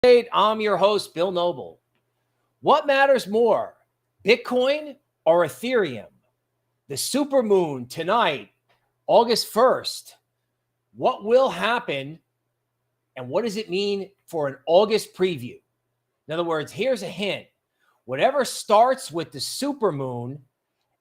I'm your host, Bill Noble. What matters more, Bitcoin or Ethereum? The supermoon tonight, August 1st. What will happen and what does it mean for an August preview? In other words, here's a hint. Whatever starts with the supermoon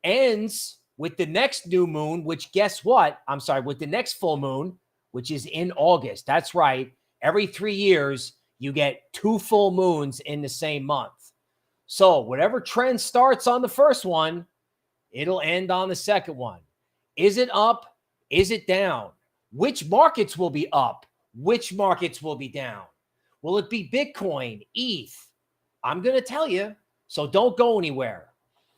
ends with the next new moon, which guess what? With the next full moon, which is in August. That's right. Every 3 years, you get 2 full moons in the same month. So whatever trend starts on the first one, it'll end on the second one. Is it up? Is it down? Which markets will be up? Which markets will be down? Will it be Bitcoin, ETH? I'm going to tell you, so don't go anywhere.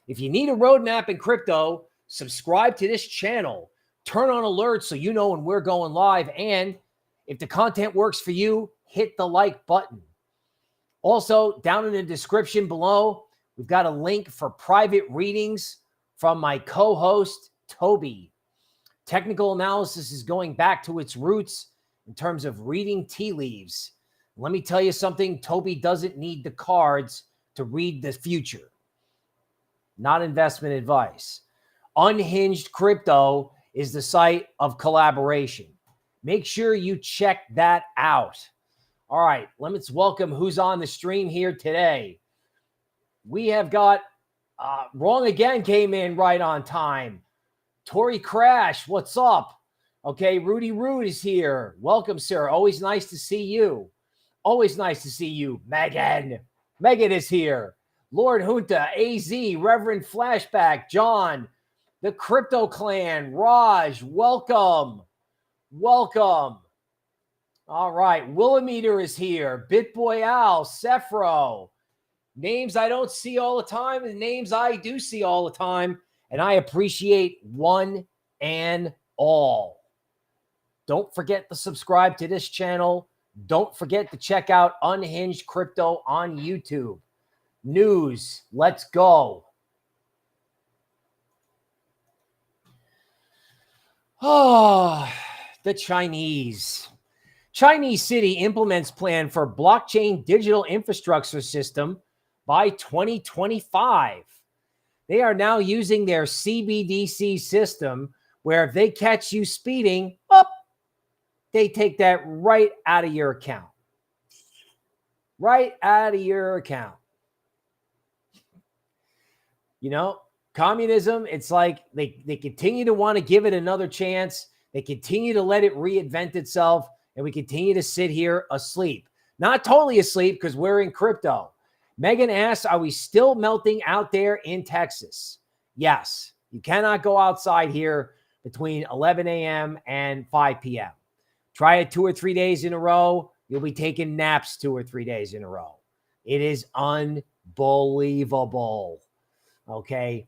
If you need a roadmap in crypto, subscribe to this channel. Turn on alerts so you know when we're going live. And if the content works for you, hit the like button. Also, down in the description below, we've got a link for private readings from my co-host, Tobie. Technical analysis is going back to its roots in terms of reading tea leaves. Let me tell you something, Tobie doesn't need the cards to read the future. Not investment advice. Unhinged Crypto is the site of collaboration. Make sure you check that out. All right, let's welcome who's on the stream here today. We have got Wrong Again came in right on time. Tory Crash, what's up? Okay, Rudy Rude is here. Welcome, sir. Always nice to see you. Always nice to see you. Megan is here. Lord Junta, AZ, Reverend Flashback, John, the Crypto Clan, Raj, welcome. Welcome. All right, Willimeter is here. BitBoy Al, Sephro. Names I don't see all the time and names I do see all the time. And I appreciate one and all. Don't forget to subscribe to this channel. Don't forget to check out Unhinged Crypto on YouTube. News, let's go. Oh, the Chinese city implements plan for blockchain digital infrastructure system by 2025. They are now using their CBDC system where if they catch you speeding, they take that right out of your account. Right out of your account. You know, communism, it's like they continue to want to give it another chance. They continue to let it reinvent itself, and we continue to sit here asleep. Not totally asleep because we're in crypto. Megan asks, are we still melting out there in Texas? Yes. You cannot go outside here between 11 a.m. and 5 p.m. Try it 2 or 3 days in a row. You'll be taking naps 2 or 3 days in a row. It is unbelievable. Okay.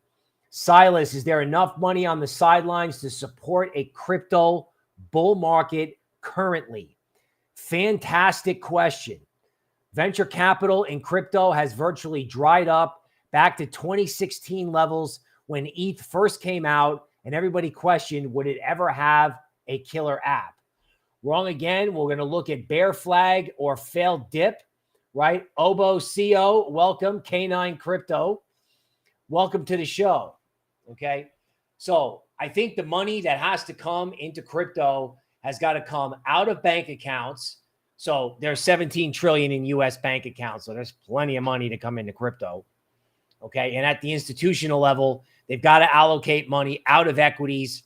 Silas, is there enough money on the sidelines to support a crypto bull market currently? Fantastic question. Venture capital in crypto has virtually dried up back to 2016 levels when ETH first came out and everybody questioned, would it ever have a killer app? Wrong Again, we're going to look at bear flag or failed dip, right? Obo CO, welcome. K9 Crypto, welcome to the show. Okay. So I think the money that has to come into crypto has got to come out of bank accounts. So there's 17 trillion in US bank accounts. So there's plenty of money to come into crypto. Okay. And at the institutional level, they've got to allocate money out of equities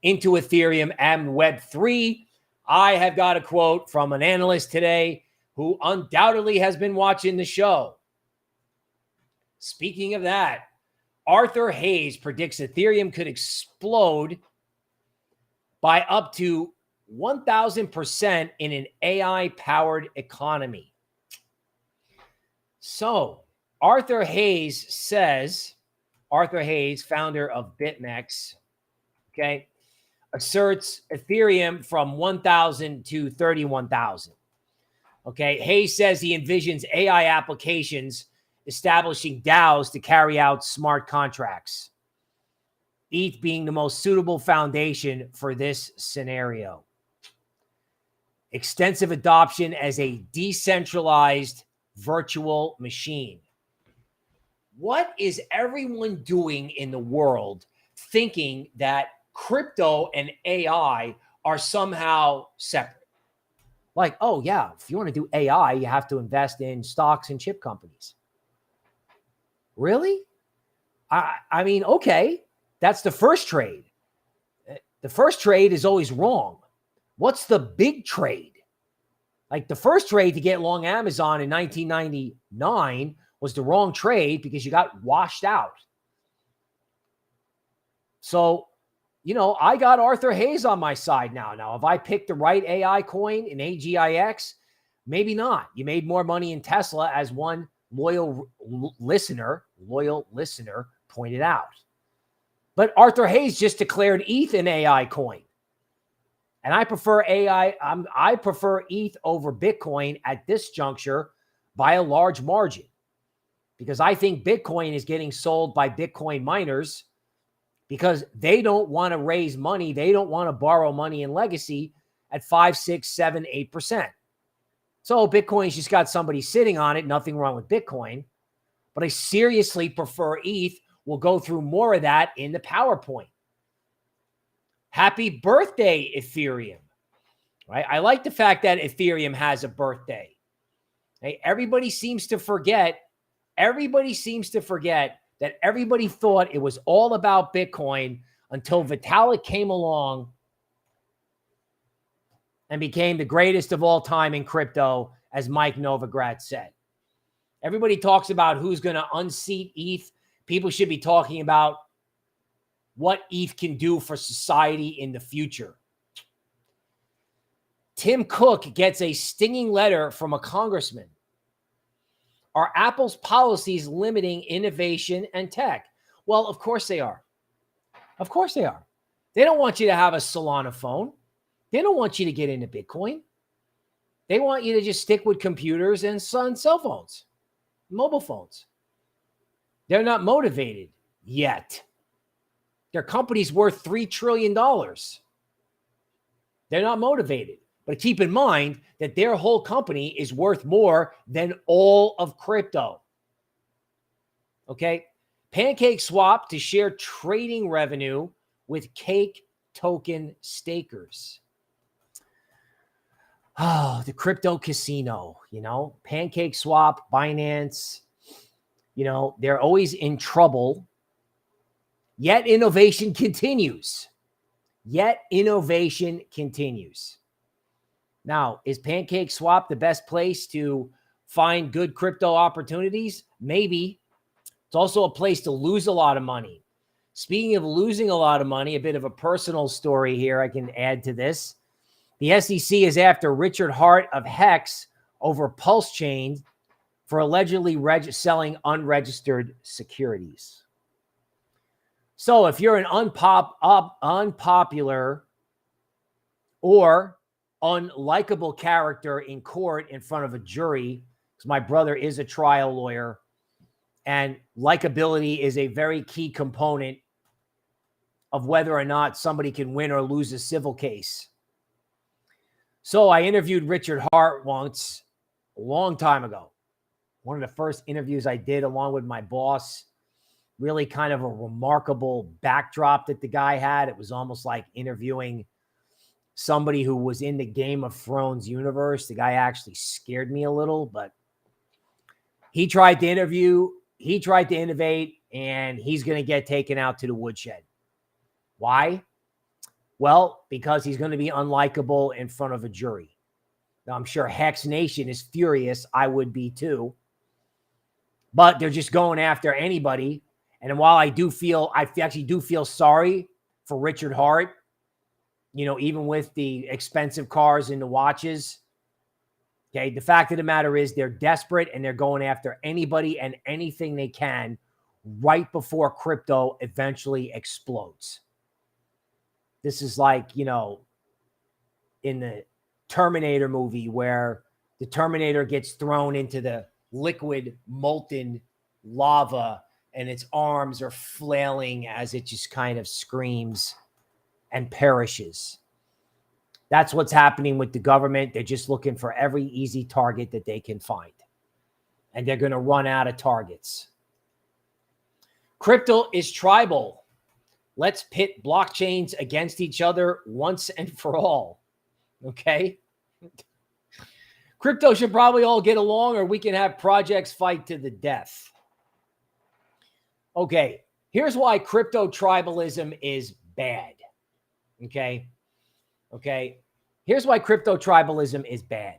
into Ethereum and Web3. I have got a quote from an analyst today who undoubtedly has been watching the show. Speaking of that, Arthur Hayes predicts Ethereum could explode by up to 1,000% in an AI-powered economy. So Arthur Hayes, founder of BitMEX, okay, asserts Ethereum from 1,000 to 31,000. Okay, Hayes says he envisions AI applications establishing DAOs to carry out smart contracts, ETH being the most suitable foundation for this scenario. extensive adoption as a decentralized virtual machine. What is everyone doing in the world thinking that crypto and AI are somehow separate? Like, oh yeah, if you want to do AI, you have to invest in stocks and chip companies. Really? I mean, okay, that's the first trade. The first trade is always wrong. What's the big trade? Like the first trade to get long Amazon in 1999 was the wrong trade because you got washed out. So, you know, I got Arthur Hayes on my side now. Now, if I picked the right AI coin in AGIX, maybe not. You made more money in Tesla, as one loyal listener pointed out. But Arthur Hayes just declared ETH an AI coin. And I prefer I prefer ETH over Bitcoin at this juncture by a large margin, because I think Bitcoin is getting sold by Bitcoin miners because they don't want to raise money. They don't want to borrow money in legacy at 5, 6, 7, 8%. So Bitcoin's just got somebody sitting on it. Nothing wrong with Bitcoin. But I seriously prefer ETH. We'll go through more of that in the PowerPoint. Happy birthday, Ethereum. Right? I like the fact that Ethereum has a birthday. Hey, everybody seems to forget that everybody thought it was all about Bitcoin until Vitalik came along and became the greatest of all time in crypto, as Mike Novogratz said. Everybody talks about who's going to unseat ETH. People should be talking about what ETH can do for society in the future. Tim Cook gets a stinging letter from a congressman. Are Apple's policies limiting innovation and tech? Well, of course they are. Of course they are. They don't want you to have a Solana phone. They don't want you to get into Bitcoin. They want you to just stick with computers and cell phones, mobile phones. They're not motivated yet. Their company's worth $3 trillion. They're not motivated. But keep in mind that their whole company is worth more than all of crypto. Okay? PancakeSwap to share trading revenue with Cake token stakers. Oh, the crypto casino, you know, PancakeSwap, Binance, you know, they're always in trouble. Yet innovation continues. Now, is PancakeSwap the best place to find good crypto opportunities? Maybe. It's also a place to lose a lot of money. Speaking of losing a lot of money, a bit of a personal story here I can add to this. The SEC is after Richard Hart of Hex over Pulsechain for allegedly selling unregistered securities. So if you're an unpopular or unlikable character in court in front of a jury, because my brother is a trial lawyer, and likability is a very key component of whether or not somebody can win or lose a civil case. So I interviewed Richard Hart once, a long time ago. One of the first interviews I did along with my boss. Really kind of a remarkable backdrop that the guy had. It was almost like interviewing somebody who was in the Game of Thrones universe. The guy actually scared me a little, but he tried to innovate, and he's going to get taken out to the woodshed. Why? Well, because he's going to be unlikable in front of a jury. Now, I'm sure Hex Nation is furious. I would be too. But they're just going after anybody. And while I actually do feel sorry for Richard Hart, you know, even with the expensive cars and the watches, okay, the fact of the matter is they're desperate and they're going after anybody and anything they can right before crypto eventually explodes. This is like, you know, in the Terminator movie where the Terminator gets thrown into the liquid molten lava and its arms are flailing as it just kind of screams and perishes. That's what's happening with the government. They're just looking for every easy target that they can find. And they're going to run out of targets. Crypto is tribal. Let's pit blockchains against each other once and for all. Okay? Crypto should probably all get along, or we can have projects fight to the death. Okay, here's why crypto tribalism is bad. Okay? Okay? Here's why crypto tribalism is bad.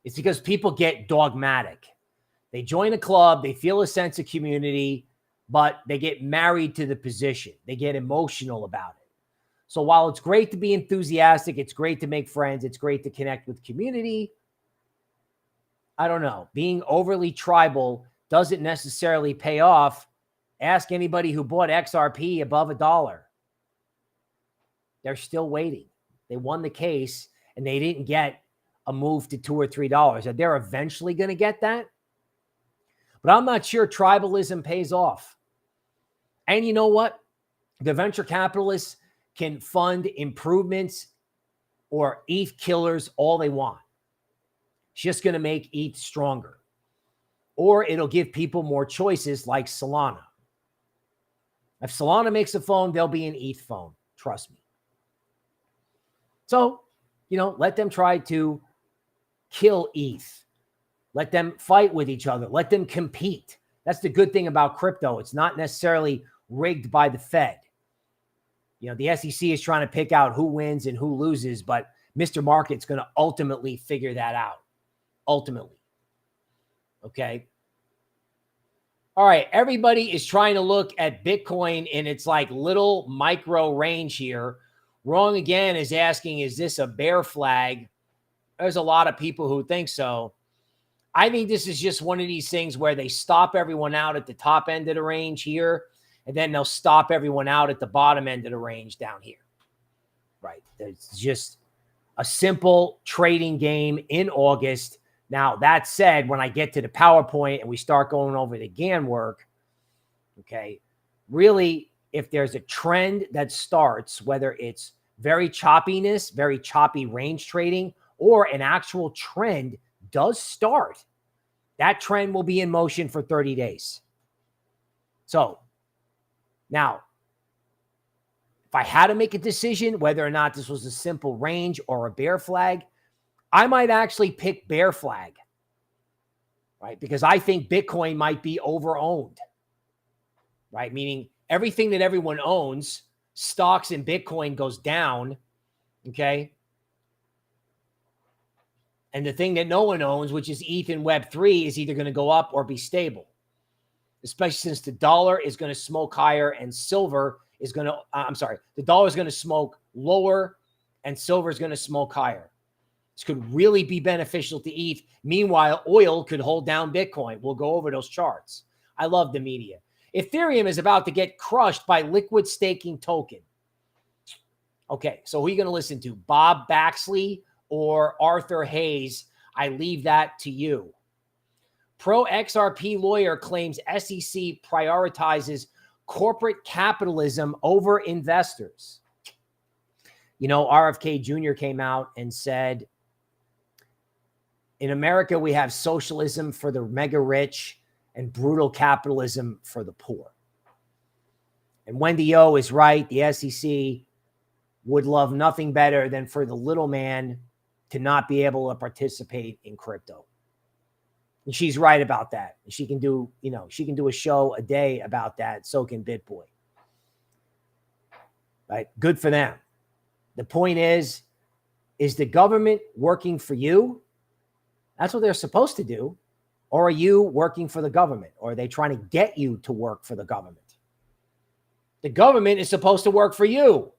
It's because people get dogmatic. They join a club, they feel a sense of community, but they get married to the position. They get emotional about it. So while it's great to be enthusiastic, it's great to make friends, it's great to connect with community, I don't know. Being overly tribal doesn't necessarily pay off. Ask anybody who bought XRP above $1. They're still waiting. They won the case and they didn't get a move to $2 or $3. And they're eventually going to get that. But I'm not sure tribalism pays off. And you know what? The venture capitalists can fund improvements or ETH killers all they want. It's just going to make ETH stronger. Or it'll give people more choices like Solana. If Solana makes a phone, there'll be an ETH phone. Trust me. So, let them try to kill ETH. Let them fight with each other. Let them compete. That's the good thing about crypto. It's not necessarily rigged by the Fed. The SEC is trying to pick out who wins and who loses, but Mr. Market's going to ultimately figure that out. Ultimately. Okay. All right. Everybody is trying to look at Bitcoin in its little micro range here. Wrong Again is asking, is this a bear flag? There's a lot of people who think so. I think this is just one of these things where they stop everyone out at the top end of the range here, and then they'll stop everyone out at the bottom end of the range down here. Right. It's just a simple trading game in August. Now, that said, when I get to the PowerPoint and we start going over the Gann work, okay, really, if there's a trend that starts, whether it's very choppy range trading, or an actual trend does start, that trend will be in motion for 30 days. So now, if I had to make a decision whether or not this was a simple range or a bear flag, I might actually pick bear flag, right? Because I think Bitcoin might be over-owned, right? Meaning everything that everyone owns, stocks in Bitcoin goes down, okay? And the thing that no one owns, which is ETH and Web3, is either going to go up or be stable, especially since the dollar is going to smoke higher and silver is going to, the dollar is going to smoke lower and silver is going to smoke higher. This could really be beneficial to ETH. Meanwhile, oil could hold down Bitcoin. We'll go over those charts. I love the media. Ethereum is about to get crushed by liquid staking token. Okay, so who are you going to listen to? Bob Baxley or Arthur Hayes? I leave that to you. Pro-XRP lawyer claims SEC prioritizes corporate capitalism over investors. RFK Jr. came out and said, in America, we have socialism for the mega rich and brutal capitalism for the poor. And Wendy O is right. The SEC would love nothing better than for the little man to not be able to participate in crypto. And she's right about that. She can do, she can do a show a day about that. So can BitBoy. Right? Good for them. The point is the government working for you? That's what they're supposed to do. Or are you working for the government? Or are they trying to get you to work for the government? The government is supposed to work for you.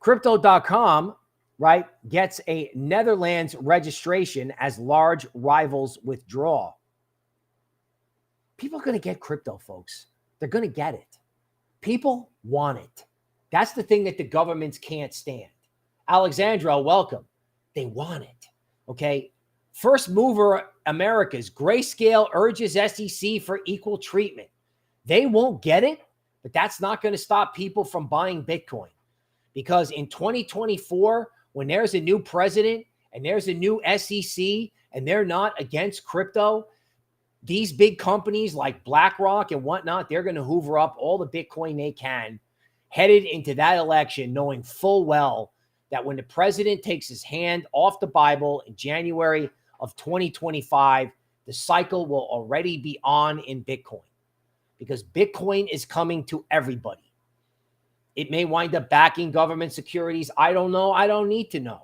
Crypto.com, right, gets a Netherlands registration as large rivals withdraw. People are going to get crypto, folks. They're going to get it. People want it. That's the thing that the governments can't stand. Alexandra, welcome. They want it. Okay. First mover America's Grayscale urges SEC for equal treatment. They won't get it, but that's not going to stop people from buying Bitcoin, Because in 2024, when there's a new president and there's a new SEC and they're not against crypto, these big companies like BlackRock and whatnot, they're going to hoover up all the Bitcoin they can, headed into that election, knowing full well that when the president takes his hand off the Bible in January of 2025, the cycle will already be on in Bitcoin, because Bitcoin is coming to everybody. It may wind up backing government securities. I don't know. I don't need to know.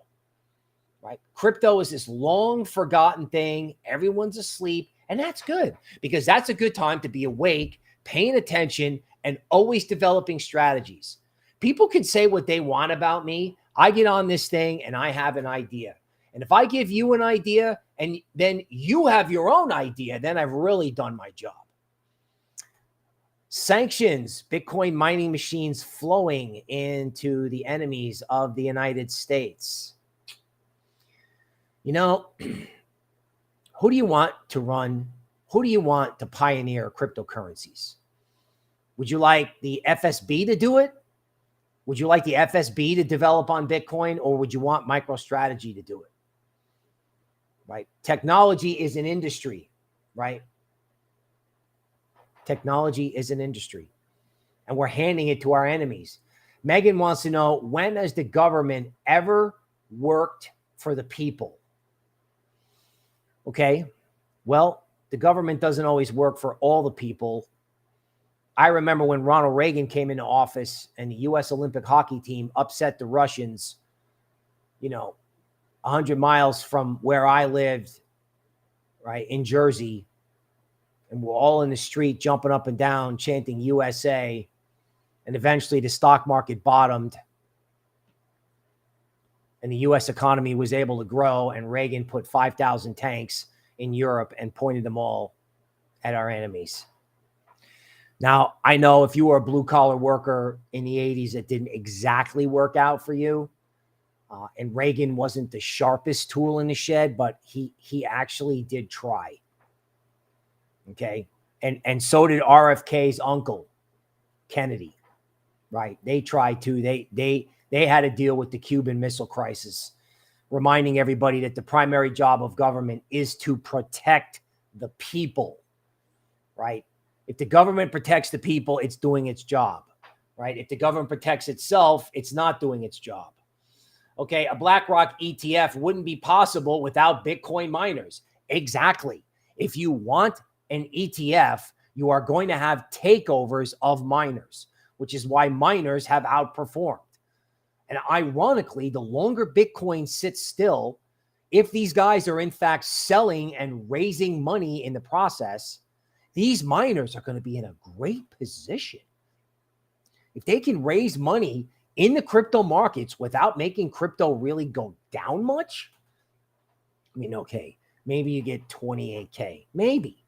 Right? Crypto is this long forgotten thing. Everyone's asleep. And that's good, because that's a good time to be awake, paying attention, and always developing strategies. People can say what they want about me. I get on this thing and I have an idea. And if I give you an idea and then you have your own idea, then I've really done my job. Sanctions, Bitcoin mining machines flowing into the enemies of the United States. You know, who do you want to run? Who do you want to pioneer cryptocurrencies? Would you like the FSB to do it? Would you like the FSB to develop on Bitcoin, or would you want MicroStrategy to do it? Right? Technology is an industry, right? Technology is an industry, and we're handing it to our enemies. Megan wants to know, when has the government ever worked for the people? Okay, well, the government doesn't always work for all the people. I remember when Ronald Reagan came into office and the U.S. Olympic hockey team upset the Russians, 100 miles from where I lived, right, in Jersey. And we're all in the street jumping up and down, chanting USA. And eventually the stock market bottomed. And the U.S. economy was able to grow. And Reagan put 5,000 tanks in Europe and pointed them all at our enemies. Now, I know if you were a blue-collar worker in the 80s, it didn't exactly work out for you. And Reagan wasn't the sharpest tool in the shed, but he actually did try. Okay. And so did RFK's uncle, Kennedy, right? They tried to. They had to deal with the Cuban Missile Crisis, reminding everybody that the primary job of government is to protect the people, right? If the government protects the people, it's doing its job, right? If the government protects itself, it's not doing its job. Okay, a BlackRock ETF wouldn't be possible without Bitcoin miners. Exactly. If you want an ETF, you are going to have takeovers of miners, which is why miners have outperformed. And ironically, the longer Bitcoin sits still, if these guys are in fact selling and raising money in the process, these miners are going to be in a great position. If they can raise money in the crypto markets without making crypto really go down much, I mean, okay, maybe you get 28K. Maybe.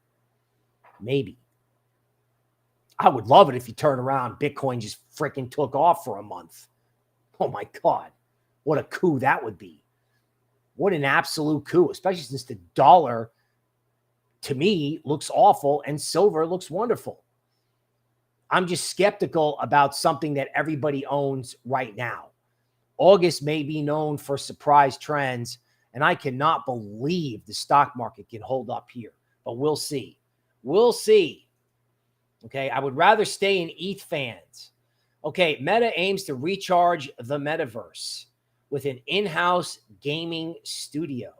I would love it if you turn around, Bitcoin just freaking took off for a month. Oh my God, what a coup that would be. What an absolute coup, especially since the dollar, to me, looks awful and silver looks wonderful. I'm just skeptical about something that everybody owns right now. August may be known for surprise trends, and I cannot believe the stock market can hold up here, but we'll see. We'll see. Okay, I would rather stay in ETH fans. Okay, Meta aims to recharge the metaverse with an in-house gaming studio.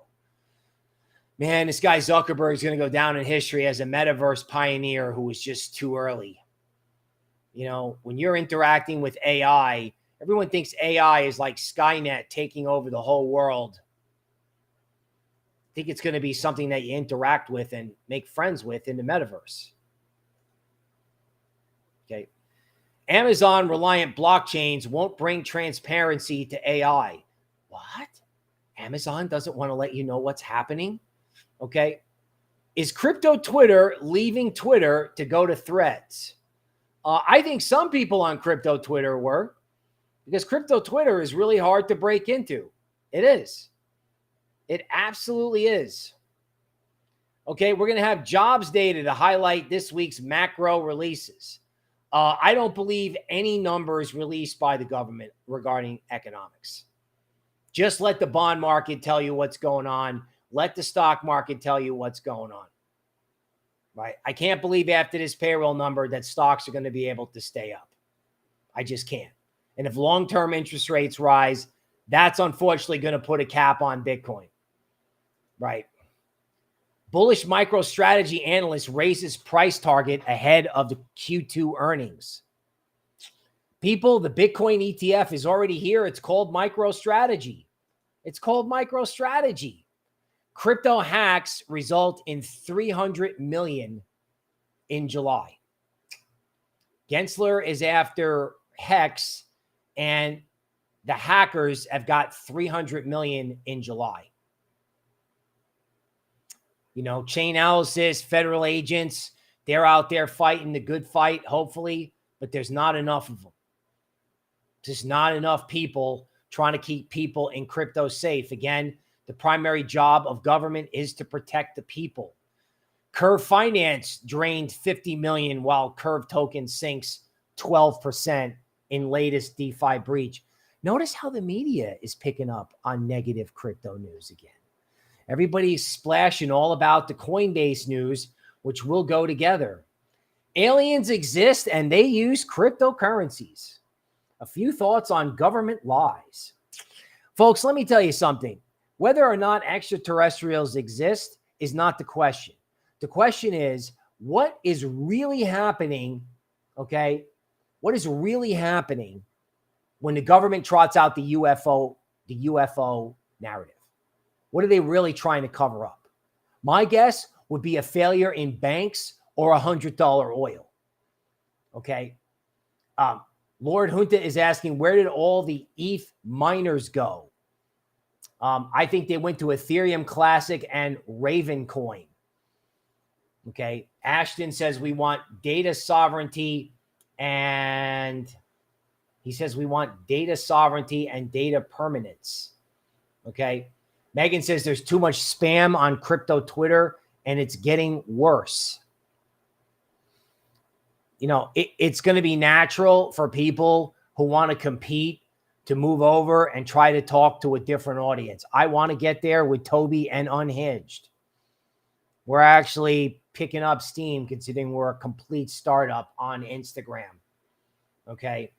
Man, this guy Zuckerberg is going to go down in history as a metaverse pioneer who was just too early. When you're interacting with AI, everyone thinks AI is like Skynet taking over the whole world. I think it's going to be something that you interact with and make friends with in the metaverse. Okay. Amazon-reliant blockchains won't bring transparency to AI. What? Amazon doesn't want to let you know what's happening? Okay. Is crypto Twitter leaving Twitter to go to Threads? I think some people on crypto Twitter were, because crypto Twitter is really hard to break into. It is. It absolutely is. Okay, we're going to have jobs data to highlight this week's macro releases. I don't believe any numbers released by the government regarding economics. Just let the bond market tell you what's going on. Let the stock market tell you what's going on. Right? I can't believe after this payroll number that stocks are going to be able to stay up. I just can't. And if long-term interest rates rise, that's unfortunately going to put a cap on Bitcoin. Right? Bullish MicroStrategy analyst raises price target ahead of the Q2 earnings. People, the Bitcoin ETF is already here. It's called MicroStrategy. It's called MicroStrategy. Crypto hacks result in 300 million in July. Gensler is after Hex, and the hackers have got 300 million in July. You know, Chainalysis, federal agents, they're out there fighting the good fight, hopefully, but there's not enough of them. Just not enough people trying to keep people in crypto safe. Again, the primary job of government is to protect the people. Curve Finance drained 50 million while Curve token sinks 12% in latest DeFi breach. Notice how the media is picking up on negative crypto news again. Everybody's splashing all about the Coinbase news, which will go together. Aliens exist and they use cryptocurrencies. A few thoughts on government lies. Folks, let me tell you something. Whether or not extraterrestrials exist is not the question. The question is, what is really happening, okay? What is really happening when the government trots out the UFO narrative? What are they really trying to cover up? My guess would be a failure in banks or $100 oil. Okay. Lord Junta is asking, where did all the ETH miners go? I think they went to Ethereum Classic and Ravencoin. Okay. Ashton says we want data sovereignty, and he says we want data sovereignty and data permanence. Okay. Megan says there's too much spam on crypto Twitter and it's getting worse. You know, it's going to be natural for people who want to compete to move over and try to talk to a different audience. I want to get there with Tobie and Unhinged. We're actually picking up steam considering we're a complete startup on Instagram. Okay.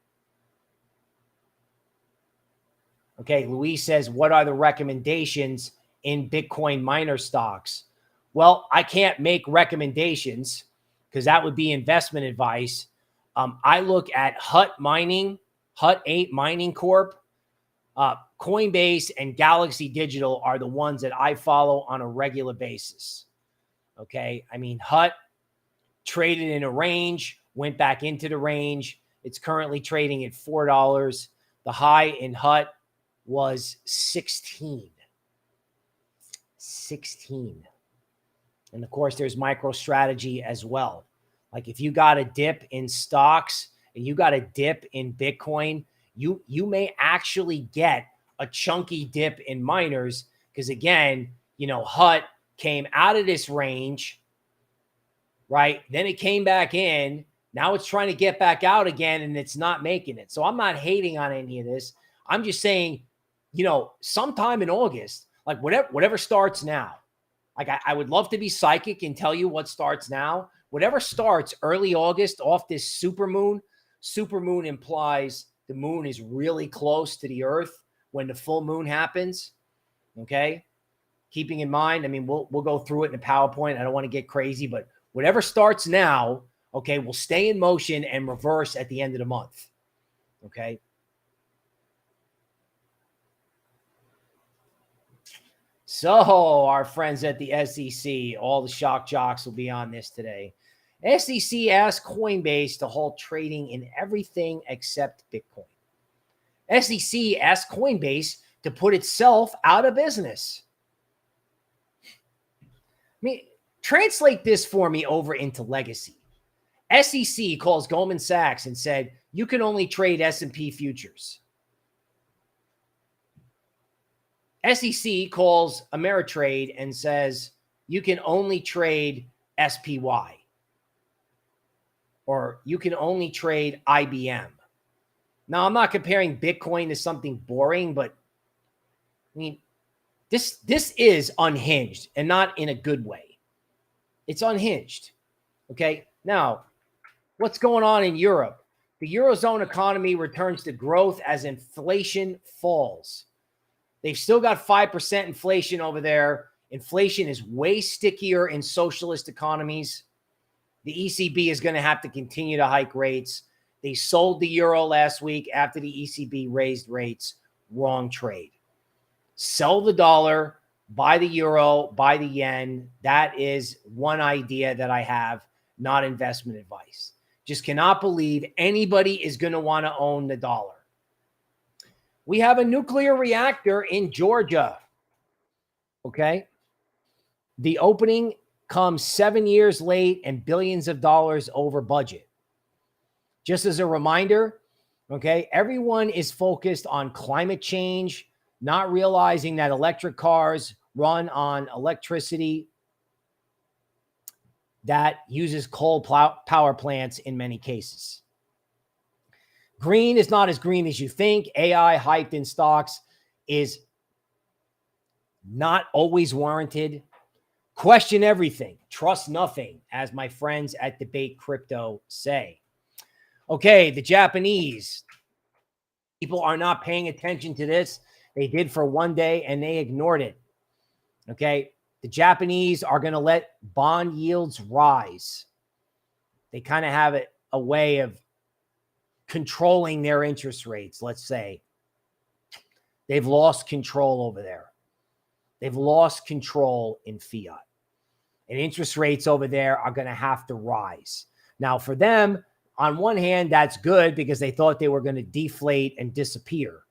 Okay, Luis says, what are the recommendations in Bitcoin miner stocks? Well, I can't make recommendations because that would be investment advice. I look at Hut Mining, Hut 8 Mining Corp, Coinbase, and Galaxy Digital are the ones that I follow on a regular basis. Okay, I mean, Hut traded in a range, went back into the range. It's currently trading at $4. The high in Hut was 16. And of course, there's MicroStrategy as well. Like if you got a dip in stocks and you got a dip in Bitcoin, you may actually get a chunky dip in miners because again, you know, Hut came out of this range, right? Then it came back in. Now it's trying to get back out again and it's not making it. So I'm not hating on any of this. I'm just saying, you know, sometime in August, like whatever starts now, like I would love to be psychic and tell you what starts now. Whatever starts early August off this supermoon implies the moon is really close to the earth when the full moon happens. Okay. Keeping in mind, I mean, we'll go through it in a PowerPoint. I don't want to get crazy, but whatever starts now, okay, will stay in motion and reverse at the end of the month. Okay. So our friends at the SEC, all the shock jocks will be on this today. SEC asked Coinbase to halt trading in everything except Bitcoin. SEC asked Coinbase to put itself out of business. I mean, translate this for me over into legacy. SEC calls Goldman Sachs and said, you can only trade S&P futures. SEC calls Ameritrade and says, you can only trade SPY. or you can only trade IBM. Now, I'm not comparing Bitcoin to something boring, but I mean, this is unhinged, and not in a good way. It's unhinged. Okay. Now, what's going on in Europe? The Eurozone economy returns to growth as inflation falls. They've still got 5% inflation over there. Inflation is way stickier in socialist economies. The ECB is going to have to continue to hike rates. They sold the euro last week after the ECB raised rates. Wrong trade. Sell the dollar, buy the euro, buy the yen. That is one idea that I have, not investment advice. Just cannot believe anybody is going to want to own the dollar. We have a nuclear reactor in Georgia. Okay. The opening comes 7 years late and billions of dollars over budget. Just as a reminder, okay, everyone is focused on climate change, not realizing that electric cars run on electricity that uses coal power plants in many cases. Green is not as green as you think. AI hyped in stocks is not always warranted. Question everything. Trust nothing, as my friends at Debate Crypto say. Okay, the Japanese. People are not paying attention to this. They did for one day and they ignored it. Okay, the Japanese are going to let bond yields rise. They kind of have a way of controlling their interest rates, let's say. They've lost control over there. They've lost control in fiat. And interest rates over there are going to have to rise. Now, for them, on one hand, that's good because they thought they were going to deflate and disappear.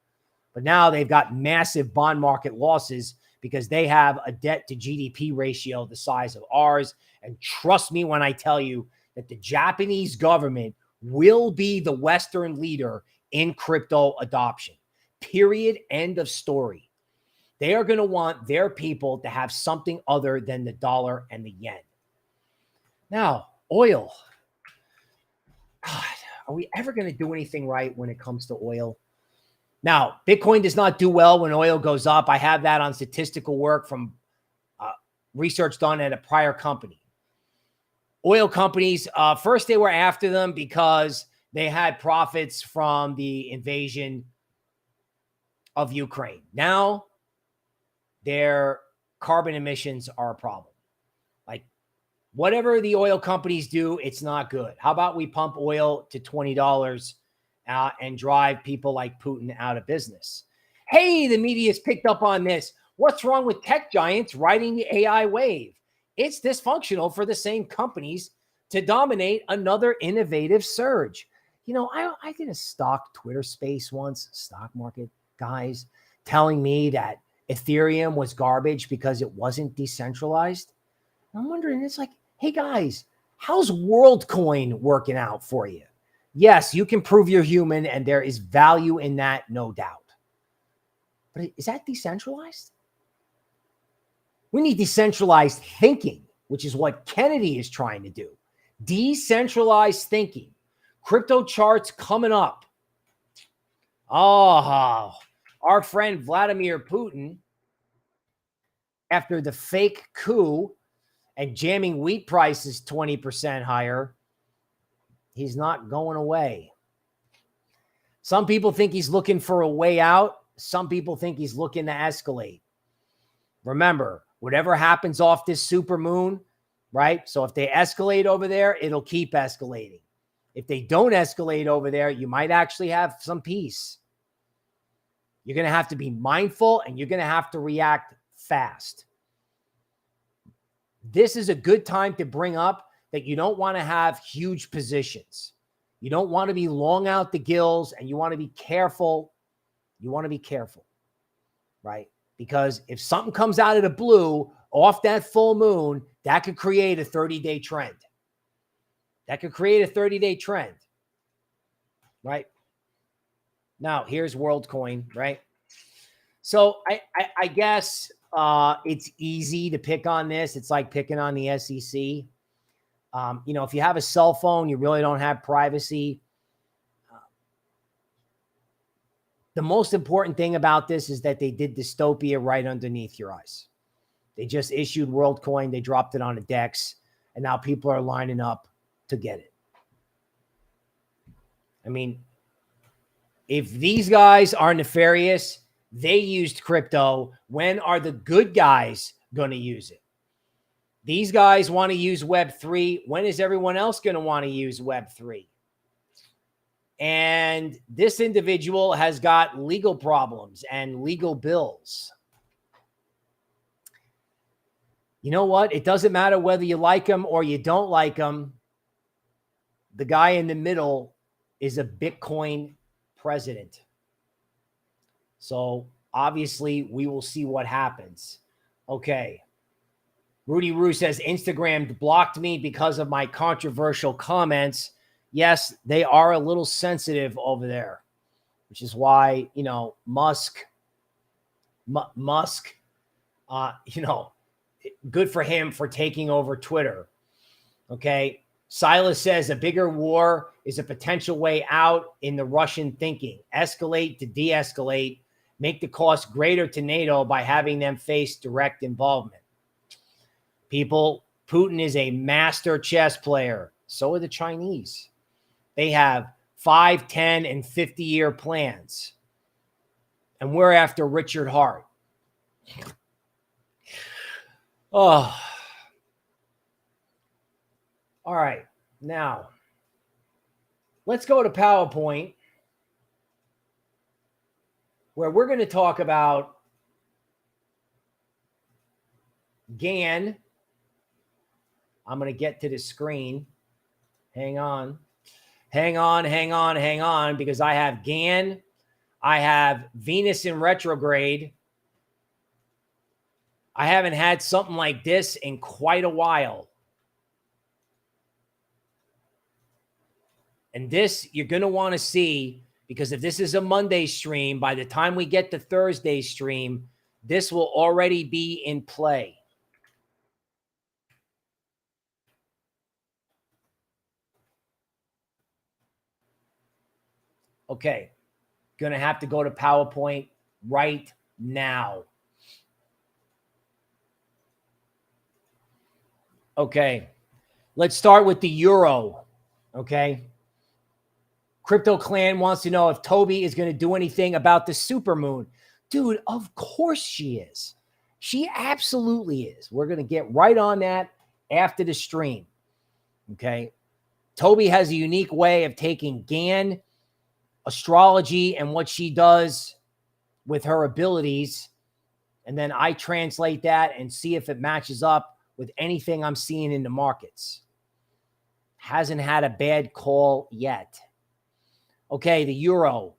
But now they've got massive bond market losses because they have a debt to GDP ratio the size of ours. And trust me when I tell you that the Japanese government will be the Western leader in crypto adoption. Period. End of story. They are going to want their people to have something other than the dollar and the yen. Now, oil. God, are we ever going to do anything right when it comes to oil? Now, Bitcoin does not do well when oil goes up. I have that on statistical work from research done at a prior company. Oil companies, first they were after them because they had profits from the invasion of Ukraine. Now, their carbon emissions are a problem. Like, whatever the oil companies do, it's not good. How about we pump oil to $20 and drive people like Putin out of business? Hey, the media's picked up on this. What's wrong with tech giants riding the AI wave? It's dysfunctional for the same companies to dominate another innovative surge. You know, I did a stock Twitter space once, stock market guys telling me that Ethereum was garbage because it wasn't decentralized. I'm wondering, it's like, hey guys, how's WorldCoin working out for you? Yes, you can prove you're human and there is value in that, no doubt. But is that decentralized? We need decentralized thinking, which is what Kennedy is trying to do. Decentralized thinking. Crypto charts coming up. Oh, our friend Vladimir Putin, after the fake coup and jamming wheat prices 20% higher, he's not going away. Some people think he's looking for a way out. Some people think he's looking to escalate. Remember, whatever happens off this super moon, right? So if they escalate over there, it'll keep escalating. If they don't escalate over there, you might actually have some peace. You're going to have to be mindful and you're going to have to react fast. This is a good time to bring up that you don't want to have huge positions. You don't want to be long out the gills and you want to be careful. You want to be careful, right? Because if something comes out of the blue off that full moon, that could create a 30-day trend. That could create a 30-day trend, right? Now, here's WorldCoin, right? So I guess it's easy to pick on this. It's like picking on the SEC. You know, if you have a cell phone, you really don't have privacy. The most important thing about this is that they did dystopia right underneath your eyes. They just issued WorldCoin. They dropped it on a DEX, and now people are lining up to get it. I mean, if these guys are nefarious, they used crypto. When are the good guys going to use it? These guys want to use Web3. When is everyone else going to want to use Web3? And this individual has got legal problems and legal bills. You know what? It doesn't matter whether you like him or you don't like him. The guy in the middle is a Bitcoin president. So obviously we will see what happens. Okay. Rudy Roo says Instagram blocked me because of my controversial comments. Yes, they are a little sensitive over there, which is why, you know, Musk, you know, good for him for taking over Twitter. Okay. Silas says a bigger war is a potential way out in the Russian thinking. Escalate to de-escalate, make the cost greater to NATO by having them face direct involvement. People, Putin is a master chess player. So are the Chinese. They have 5, 10, and 50-year plans. And we're after Richard Hart. Oh. All right. Now, let's go to PowerPoint, where we're going to talk about GAN. I'm going to get to the screen. Hang on, because I have GAN. I have Venus in retrograde. I haven't had something like this in quite a while. And this you're going to want to see, because if this is a Monday stream, by the time we get to Thursday stream, this will already be in play. Okay, going to have to go to PowerPoint right now. Okay, let's start with the euro. Okay. Crypto Clan wants to know if Tobie is going to do anything about the supermoon. Dude, of course she is. She absolutely is. We're going to get right on that after the stream. Okay. Tobie has a unique way of taking GAN, astrology, and what she does with her abilities. And then I translate that and see if it matches up with anything I'm seeing in the markets. Hasn't had a bad call yet. Okay, the euro.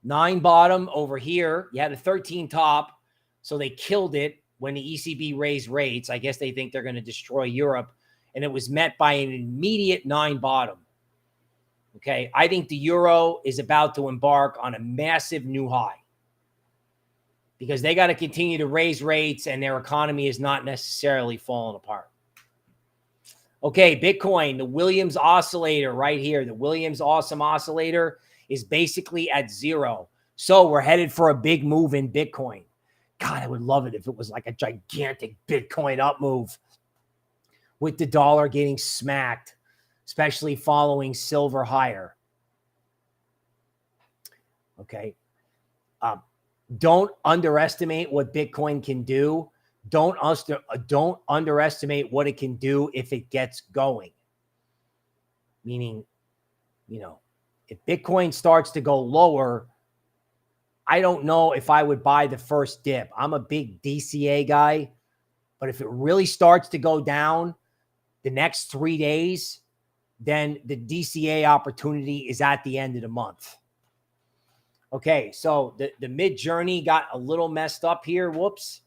9 bottom over here. You had a 13 top, so they killed it when the ECB raised rates. I guess they think they're going to destroy Europe, and it was met by an immediate 9 bottom. Okay, I think the euro is about to embark on a massive new high because they got to continue to raise rates, and their economy is not necessarily falling apart. Okay, Bitcoin, the Williams oscillator right here. The Williams Awesome Oscillator is basically at 0. So we're headed for a big move in Bitcoin. God, I would love it if it was like a gigantic Bitcoin up move with the dollar getting smacked, especially following silver higher. Okay. Don't underestimate what Bitcoin can do. Don't underestimate what it can do if it gets going. Meaning, you know, if Bitcoin starts to go lower, I don't know if I would buy the first dip. I'm a big DCA guy, but if it really starts to go down the next 3 days, then the DCA opportunity is at the end of the month. Okay, so the mid journey got a little messed up here. Whoops.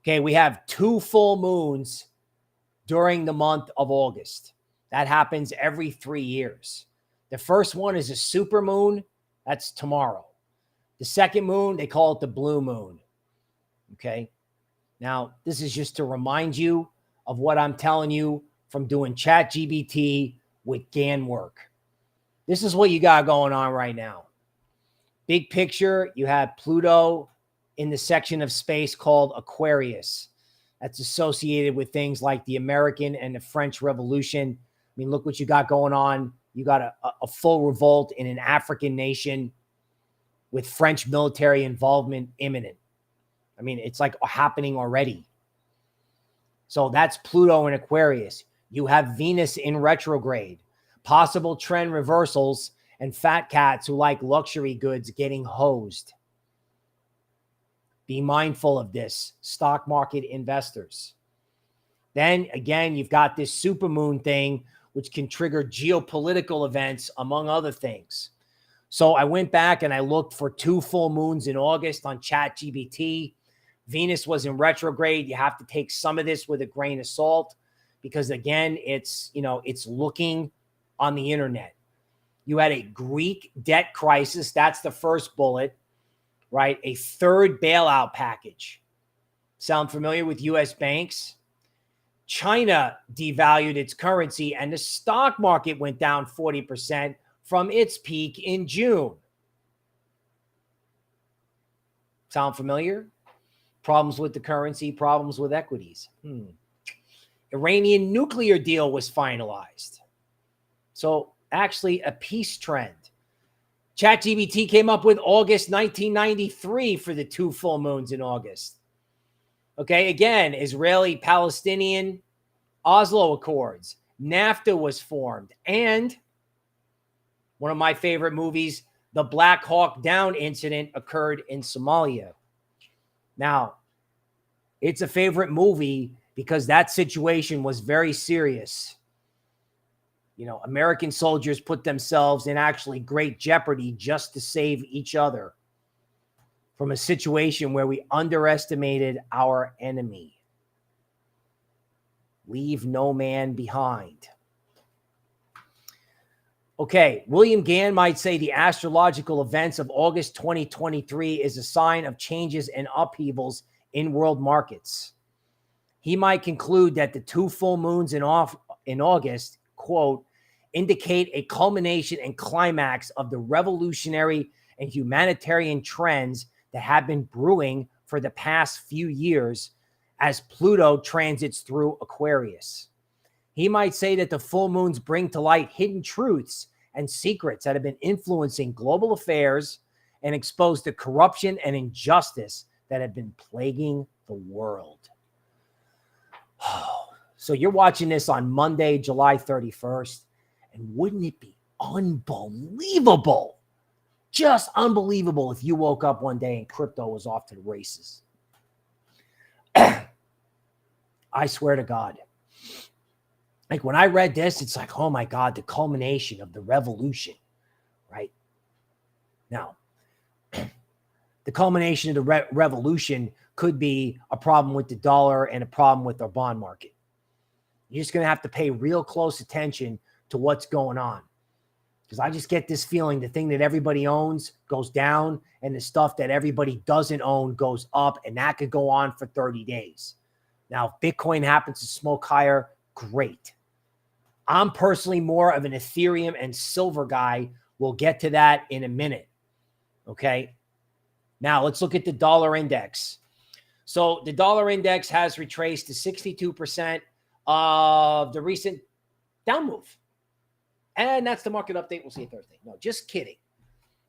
Okay, we have 2 full moons during the month of August. That happens every 3 years. The first one is a super moon. That's tomorrow. The second moon, they call it the blue moon. Okay. Now, this is just to remind you of what I'm telling you from doing ChatGPT with GAN work. This is what you got going on right now. Big picture, you have Pluto in the section of space called Aquarius. That's associated with things like the American and the French Revolution. I mean, look what you got going on. You got a full revolt in an African nation with French military involvement imminent. I mean, it's like happening already. So that's Pluto in Aquarius. You have Venus in retrograde, possible trend reversals, and fat cats who like luxury goods getting hosed. Be mindful of this, stock market investors. Then again, you've got this supermoon thing, which can trigger geopolitical events, among other things. So I went back and I looked for 2 full moons in August on ChatGPT. Venus was in retrograde. You have to take some of this with a grain of salt because, again, it's looking on the internet. You had a Greek debt crisis. That's the first bullet, right? A third bailout package. Sound familiar with U.S. banks? China devalued its currency and the stock market went down 40% from its peak in June. Sound familiar? Problems with the currency, problems with equities. Iranian nuclear deal was finalized. So actually a peace trend. ChatGPT came up with August 1993 for the 2 full moons in August. Okay, again, Israeli-Palestinian Oslo Accords. NAFTA was formed. And one of my favorite movies, the Black Hawk Down incident occurred in Somalia. Now, it's a favorite movie because that situation was very serious. You know, American soldiers put themselves in actually great jeopardy just to save each other from a situation where we underestimated our enemy. Leave no man behind. Okay, William Gann might say the astrological events of August 2023 is a sign of changes and upheavals in world markets. He might conclude that the 2 full moons in August, quote, indicate a culmination and climax of the revolutionary and humanitarian trends that have been brewing for the past few years as Pluto transits through Aquarius. He might say that the full moons bring to light hidden truths and secrets that have been influencing global affairs and expose the corruption and injustice that have been plaguing the world. So you're watching this on Monday, July 31st, and wouldn't it be unbelievable, just unbelievable if you woke up one day and crypto was off to the races? I swear to God. Like when I read this, it's like, oh my God, the culmination of the revolution, right? Now, the culmination of the revolution could be a problem with the dollar and a problem with our bond market. You're just going to have to pay real close attention to what's going on. Because I just get this feeling the thing that everybody owns goes down and the stuff that everybody doesn't own goes up, and that could go on for 30 days. Now, if Bitcoin happens to smoke higher, great. I'm personally more of an Ethereum and silver guy. We'll get to that in a minute. Okay. Now let's look at the dollar index. So the dollar index has retraced to 62% of the recent down move. And that's the market update. We'll see you Thursday. No, just kidding.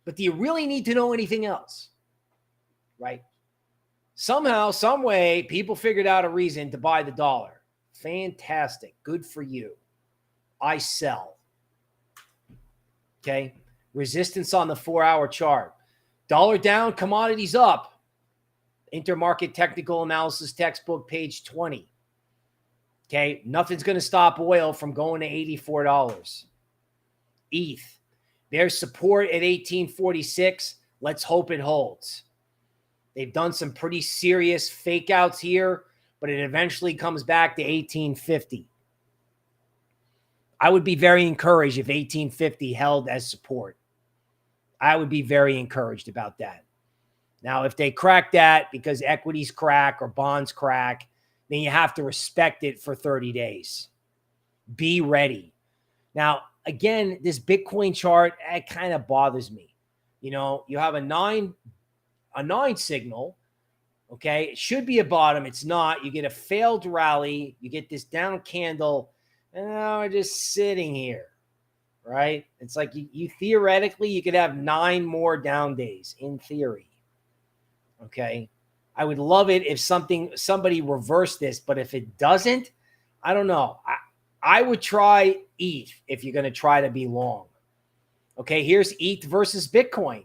But do you really need to know anything else? Right? Somehow, some way, people figured out a reason to buy the dollar. Fantastic. Good for you. I sell. Okay. Resistance on the 4-hour chart. Dollar down, commodities up. Intermarket technical analysis textbook, page 20. Okay. Nothing's going to stop oil from going to $84. ETH. There's support at 1846. Let's hope it holds. They've done some pretty serious fake outs here, but it eventually comes back to 1850. I would be very encouraged if 1850 held as support. I would be very encouraged about that. Now, if they crack that because equities crack or bonds crack, then you have to respect it for 30 days. Be ready. Now, again, this Bitcoin chart, it kind of bothers me. You know, you have a nine signal. Okay, it should be a bottom. It's not. You get a failed rally. You get this down candle, and now we're just sitting here, right? It's like you theoretically, you could have 9 more down days in theory. Okay, I would love it if somebody reversed this, but if it doesn't, I don't know. I would try ETH if you're going to try to be long. Okay, here's ETH versus Bitcoin.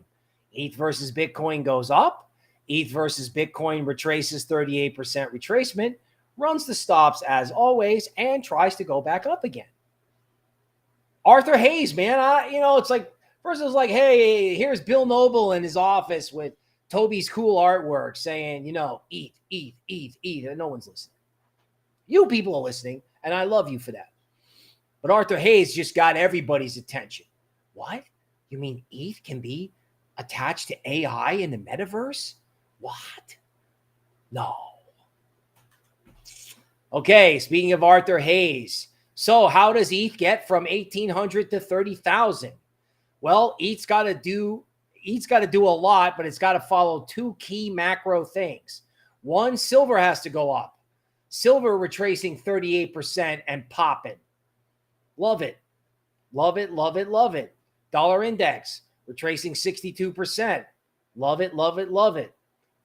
ETH versus Bitcoin goes up. ETH versus Bitcoin retraces 38% retracement, runs the stops as always, and tries to go back up again. Arthur Hayes, man, it's like, first it was like, hey, here's Bill Noble in his office with Tobie's cool artwork saying, ETH, and no one's listening. You people are listening, and I love you for that. But Arthur Hayes just got everybody's attention. What? You mean ETH can be attached to AI in the metaverse? What? No. Okay, speaking of Arthur Hayes. So how does ETH get from 1,800 to 30,000? Well, ETH's got to do a lot, but it's got to follow 2 key macro things. One, silver has to go up. Silver retracing 38% and popping. Love it. Love it, love it, love it. Dollar index retracing 62%. Love it, love it, love it.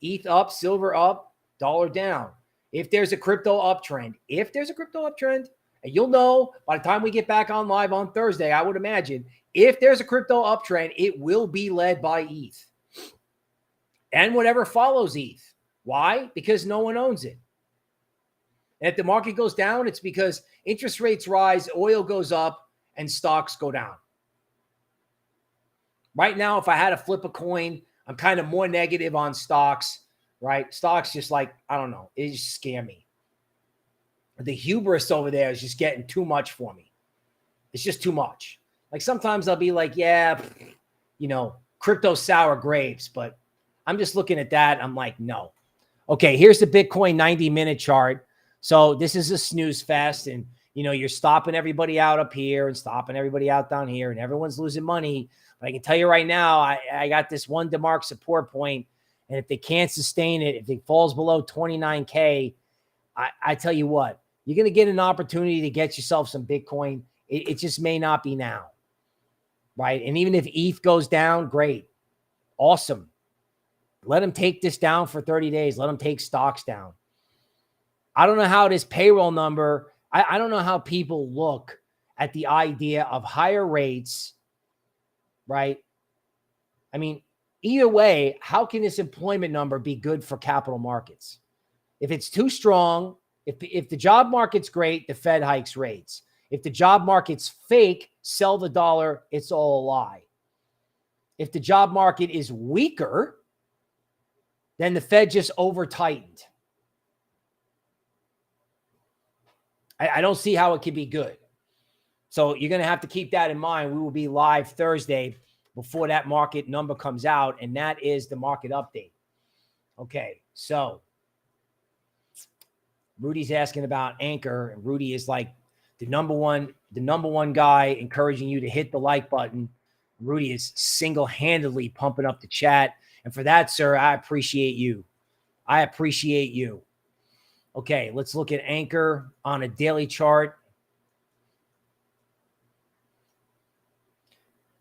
ETH up, silver up, dollar down. If there's a crypto uptrend, and you'll know by the time we get back on live on Thursday, I would imagine, if there's a crypto uptrend, it will be led by ETH and whatever follows ETH. Why? Because no one owns it. And if the market goes down, it's because interest rates rise, oil goes up, and stocks go down. Right now, if I had to flip a coin, I'm kind of more negative on stocks, right? Stocks just like, I don't know, it just scare me. The hubris over there is just getting too much for me. It's just too much. Like sometimes I'll be like, yeah, crypto sour grapes, but I'm just looking at that. I'm like, no. Okay, here's the Bitcoin 90-minute chart. So this is a snooze fest, and you're stopping everybody out up here and stopping everybody out down here, and everyone's losing money. But I can tell you right now, I got this one DeMark support point, and if they can't sustain it, if it falls below 29K, I tell you what, you're going to get an opportunity to get yourself some Bitcoin. It just may not be now, right? And even if ETH goes down, great, awesome. Let them take this down for 30 days. Let them take stocks down. I don't know how this payroll number, I don't know how people look at the idea of higher rates, right? I mean, either way, how can this employment number be good for capital markets? If it's too strong, if the job market's great, the Fed hikes rates. If the job market's fake, sell the dollar, it's all a lie. If the job market is weaker, then the Fed just over-tightened. I don't see how it could be good. So you're going to have to keep that in mind. We will be live Thursday before that market number comes out, and that is the market update. Okay, so Rudy's asking about Anchor, and Rudy is like the number one guy encouraging you to hit the like button. Rudy is single-handedly pumping up the chat, and for that, sir, I appreciate you. I appreciate you. Okay, let's look at Anchor on a daily chart.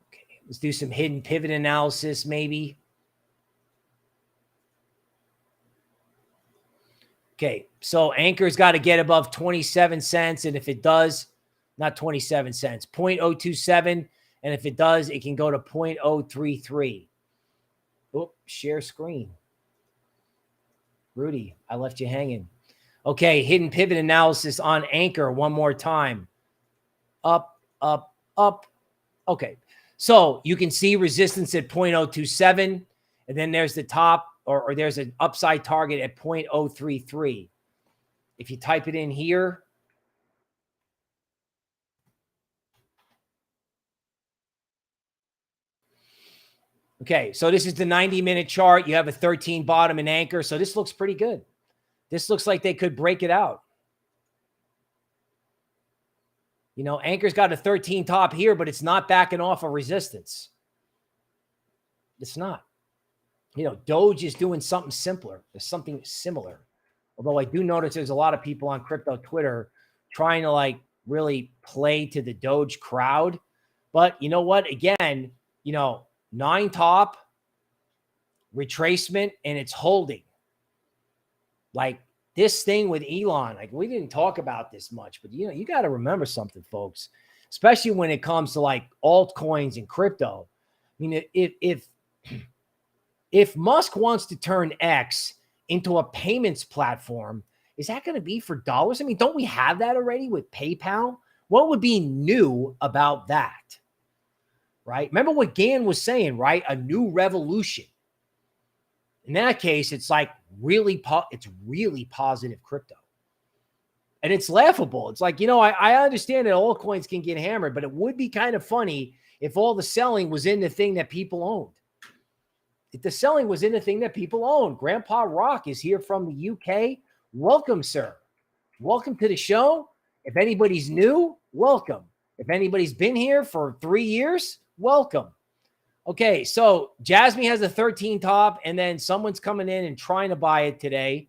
Okay, let's do some hidden pivot analysis maybe. Okay, so Anchor's got to get above 27 cents, and if it does, not 27 cents, 0.027, and if it does, it can go to 0.033. Oh, share screen. Rudy, I left you hanging. Okay, hidden pivot analysis on Anchor one more time. Up, up, up. Okay, so you can see resistance at 0.027, and then there's the top, or there's an upside target at 0.033. If you type it in here, okay, so this is the 90-minute chart. You have a 13 bottom in Anchor, so this looks pretty good. This looks like they could break it out. You know, Anchor's got a 13 top here, but it's not backing off a resistance. It's not. You know, Doge is doing something simpler. There's something similar. Although I do notice there's a lot of people on crypto Twitter trying to like really play to the Doge crowd. But you know what? Again, you know, 9 top, retracement, and it's holding. Like this thing with Elon, like we didn't talk about this much, but you know, you got to remember something, folks, especially when it comes to like altcoins and crypto. I mean, if Musk wants to turn X into a payments platform, is that going to be for dollars? I mean, don't we have that already with PayPal? What would be new about that? Right? Remember what Gann was saying, right? A new revolution. In that case, it's like it's really positive crypto. And it's laughable. It's like, you know, I understand that altcoins can get hammered, but it would be kind of funny if all the selling was in the thing that people owned. If the selling was in the thing that people own. Grandpa Rock is here from the UK. Welcome, sir. Welcome to the show. If anybody's new, welcome. If anybody's been here for 3 years, welcome. Okay, so Jasmy has a 13 top, and then someone's coming in and trying to buy it today.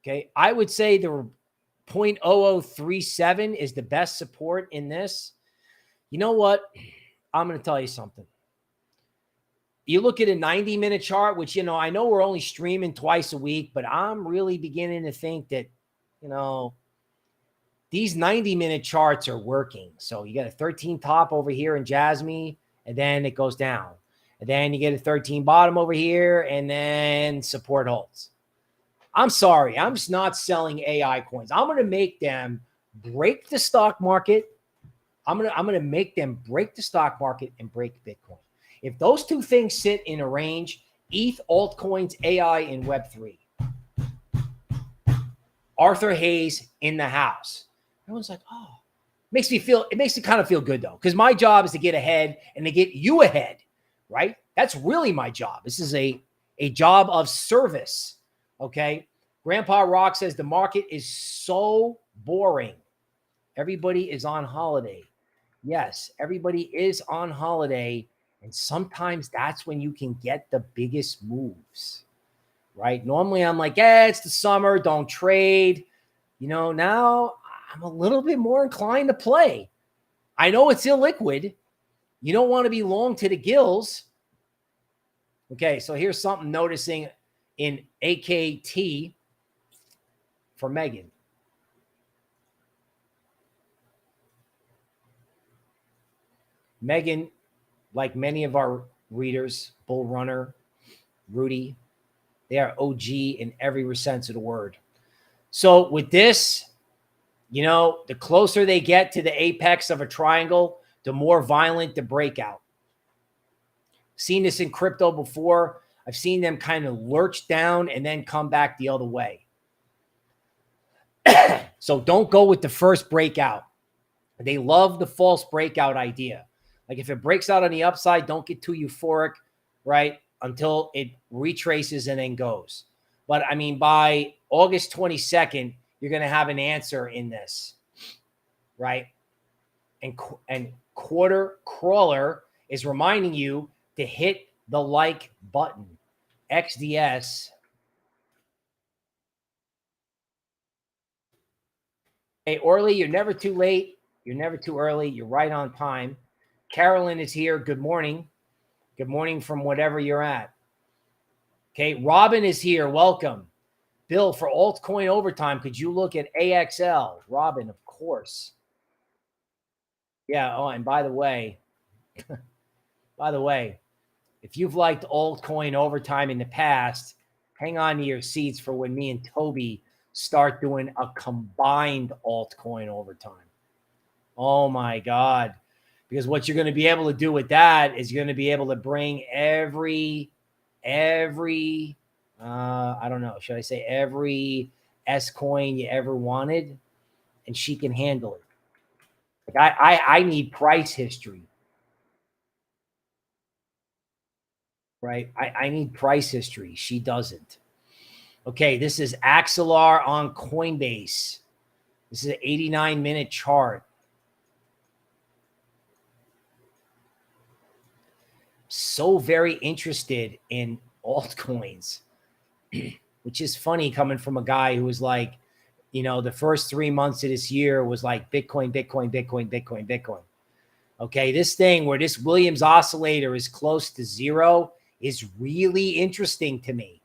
Okay, I would say the 0.0037 is the best support in this. You know what? I'm going to tell you something. You look at a 90-minute chart, which, you know, I know we're only streaming twice a week, but I'm really beginning to think that, you know, these 90-minute charts are working. So you got a 13 top over here in Jasmy, and then it goes down. And then you get a 13 bottom over here, and then support holds. I'm sorry. I'm just not selling AI coins. I'm going to make them break the stock market. I'm gonna make them break the stock market and break Bitcoin. If those two things sit in a range, ETH, altcoins, AI, and Web3. Arthur Hayes in the house. Everyone's like, oh, it makes me kind of feel good though, because my job is to get ahead and to get you ahead, right? That's really my job. This is a job of service. Okay. Grandpa Rock says the market is so boring. Everybody is on holiday. Yes, everybody is on holiday, and sometimes that's when you can get the biggest moves, right? Normally I'm like, yeah, it's the summer, don't trade. You know, now I'm a little bit more inclined to play. I know it's illiquid. You don't want to be long to the gills. Okay, so here's something noticing in AKT for Megan. Megan, like many of our readers, Bull Runner, Rudy, they are OG in every sense of the word. So with this, you know, the closer they get to the apex of a triangle, the more violent the breakout. Seen this in crypto before. I've seen them kind of lurch down and then come back the other way. So don't go with the first breakout. They love the false breakout idea. Like if it breaks out on the upside, don't get too euphoric, right? Until it retraces and then goes. But I mean, by August 22nd, you're going to have an answer in this, right? And Quarter Crawler is reminding you to hit the like button. XDS. Hey, Orly, you're never too late. You're never too early. You're right on time. Carolyn is here. Good morning. Good morning from whatever you're at. Okay, Robin is here. Welcome. Bill, for altcoin overtime, could you look at AXL? Robin, of course. Yeah, oh, and by the way, if you've liked altcoin overtime in the past, hang on to your seats for when me and Tobie start doing a combined altcoin overtime. Oh my God. Because what you're going to be able to do with that is you're going to be able to bring every I don't know, should I say every S coin you ever wanted, and she can handle it. Like I need price history, right? I need price history. She doesn't. Okay, this is Axelar on Coinbase. This is an 89-minute chart. So very interested in altcoins, which is funny coming from a guy who was like, you know, the first 3 months of this year was like Bitcoin, Bitcoin, Bitcoin, Bitcoin, Bitcoin. Okay, this thing where this Williams oscillator is close to zero is really interesting to me.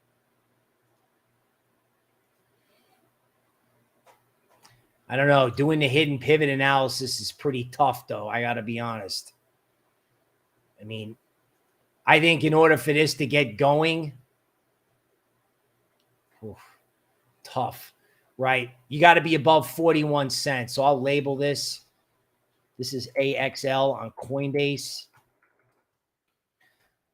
I don't know. Doing the hidden pivot analysis is pretty tough, though. I got to be honest. I mean, I think in order for this to get going, tough, right? You got to be above 41 cents. So I'll label this. This is AXL on Coinbase.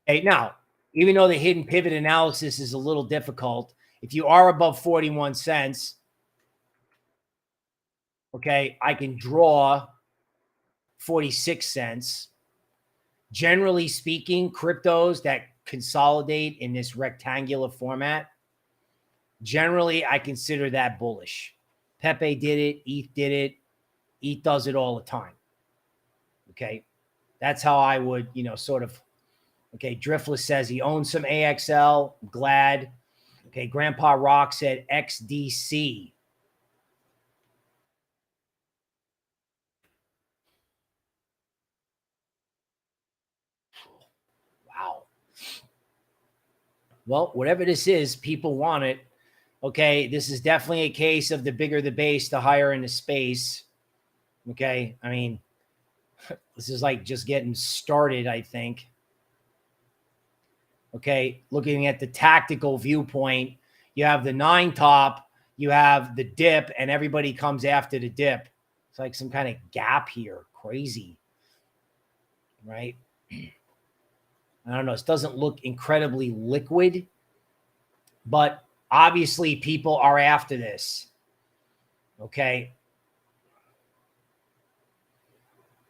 Okay, now, even though the hidden pivot analysis is a little difficult, if you are above 41 cents, okay, I can draw 46 cents. Generally speaking, cryptos that consolidate in this rectangular format, generally I consider that bullish. Pepe did it. ETH did it. ETH does it all the time. Okay. That's how I would, you know, sort of, okay. Driftless says he owns some AXL. I'm glad. Okay. Grandpa Rock said XDC. Wow. Well, whatever this is, people want it. Okay, this is definitely a case of the bigger the base, the higher in the space. Okay, I mean, this is like just getting started, I think. Okay, looking at the tactical viewpoint, you have the 9 top, you have the dip, and everybody comes after the dip. It's like some kind of gap here. Crazy, right? I don't know. This doesn't look incredibly liquid, but obviously people are after this. Okay.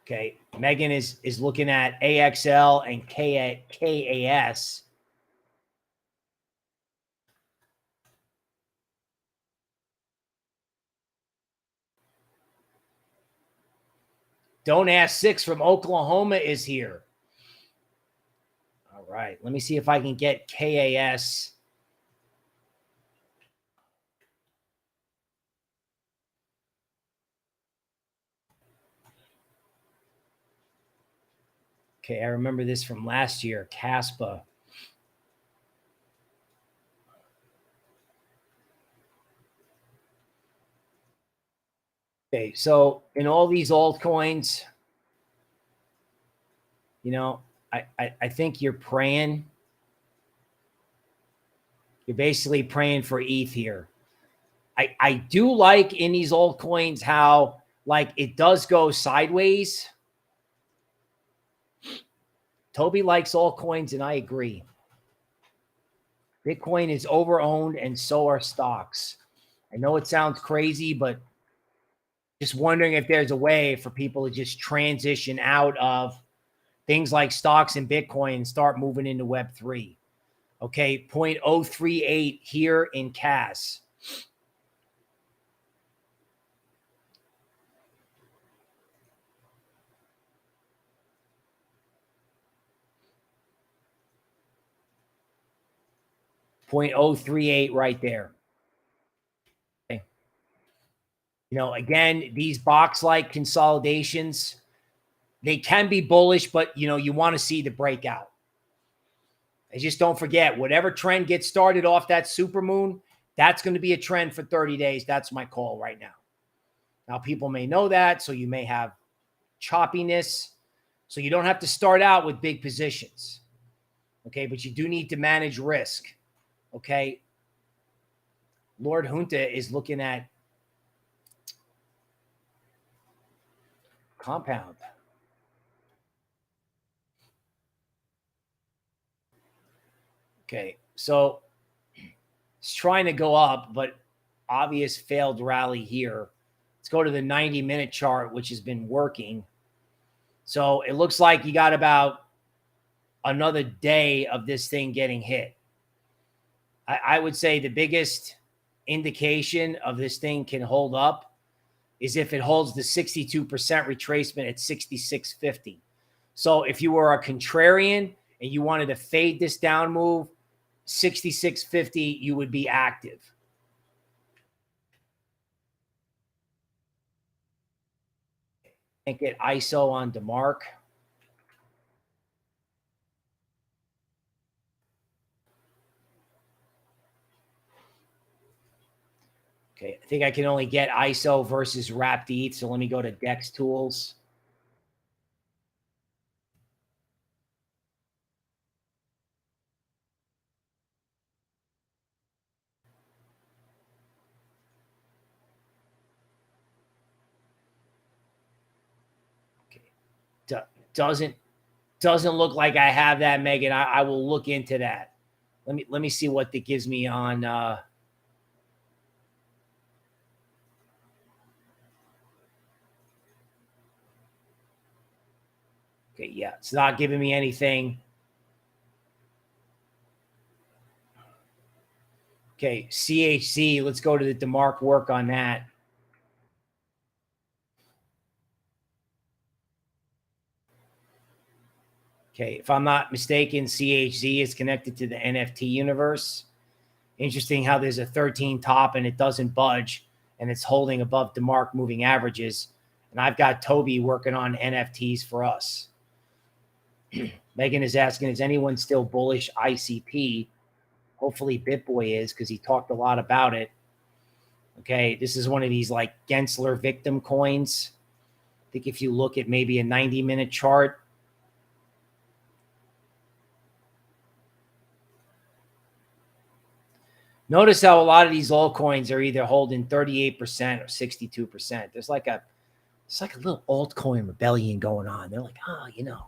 Okay. Megan is looking at AXL and KAS. Don't Ask 6 from Oklahoma is here. All right. Let me see if I can get KAS. Okay, I remember this from last year, CASPA. Okay, so in all these altcoins, you know, I think you're praying. You're basically praying for ETH here. I do like in these altcoins how like it does go sideways. Tobie likes altcoins, and I agree. Bitcoin is overowned, and so are stocks. I know it sounds crazy, but just wondering if there's a way for people to just transition out of things like stocks and Bitcoin and start moving into Web3. Okay, 0.038 here in CAS. .038 right there. Okay. You know, again, these box-like consolidations, they can be bullish, but, you know, you want to see the breakout. And just don't forget, whatever trend gets started off that supermoon, that's going to be a trend for 30 days. That's my call right now. Now, people may know that, so you may have choppiness. So you don't have to start out with big positions. Okay, but you do need to manage risk. Okay. Lord Junta is looking at compound. Okay, so it's trying to go up, but obvious failed rally here. Let's go to the 90-minute chart, which has been working. So it looks like you got about another day of this thing getting hit. I would say the biggest indication of this thing can hold up is if it holds the 62% retracement at 66.50. So if you were a contrarian and you wanted to fade this down move, 66.50, you would be active. Can't get ISO on DeMark. Okay, I think I can only get ISO versus wrapped ETH. So let me go to DEX tools. Okay, doesn't look like I have that, Megan. I will look into that. Let me see what that gives me on. Okay, yeah, it's not giving me anything. Okay, CHZ, let's go to the DeMark work on that. Okay, if I'm not mistaken, CHZ is connected to the NFT universe. Interesting how there's a 13 top and it doesn't budge and it's holding above DeMark moving averages. And I've got Tobie working on NFTs for us. Megan is asking, is anyone still bullish ICP? Hopefully BitBoy is, because he talked a lot about it. Okay, this is one of these like Gensler victim coins. I think if you look at maybe a 90-minute chart, notice how a lot of these altcoins are either holding 38% or 62%. There's like a little altcoin rebellion going on. They're like, oh, you know,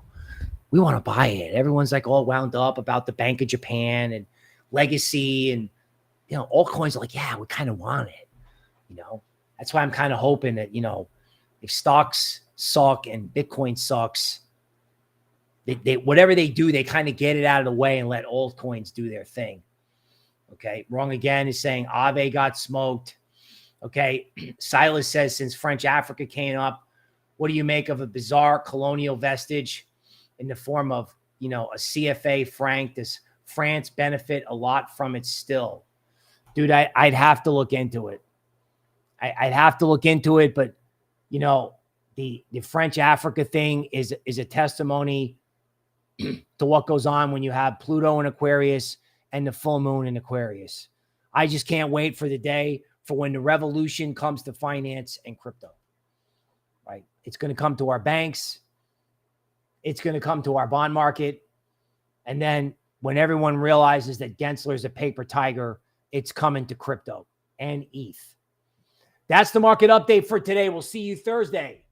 we want to buy it. Everyone's like all wound up about the Bank of Japan and Legacy, and you know, altcoins are like, yeah, we kind of want it. You know, that's why I'm kind of hoping that, you know, if stocks suck and Bitcoin sucks, they whatever they do, they kind of get it out of the way and let altcoins do their thing. Okay, Wrong Again is saying Aave got smoked. Okay, Silas says, since French Africa came up, what do you make of a bizarre colonial vestige in the form of, you know, a CFA franc? Does France benefit a lot from it still? Dude, I'd have to look into it. I'd have to look into it, but, you know, the French Africa thing is a testimony to what goes on when you have Pluto in Aquarius and the full moon in Aquarius. I just can't wait for the day for when the revolution comes to finance and crypto, right? It's going to come to our banks. It's going to come to our bond market. And then when everyone realizes that Gensler is a paper tiger, it's coming to crypto and ETH. That's the market update for today. We'll see you Thursday.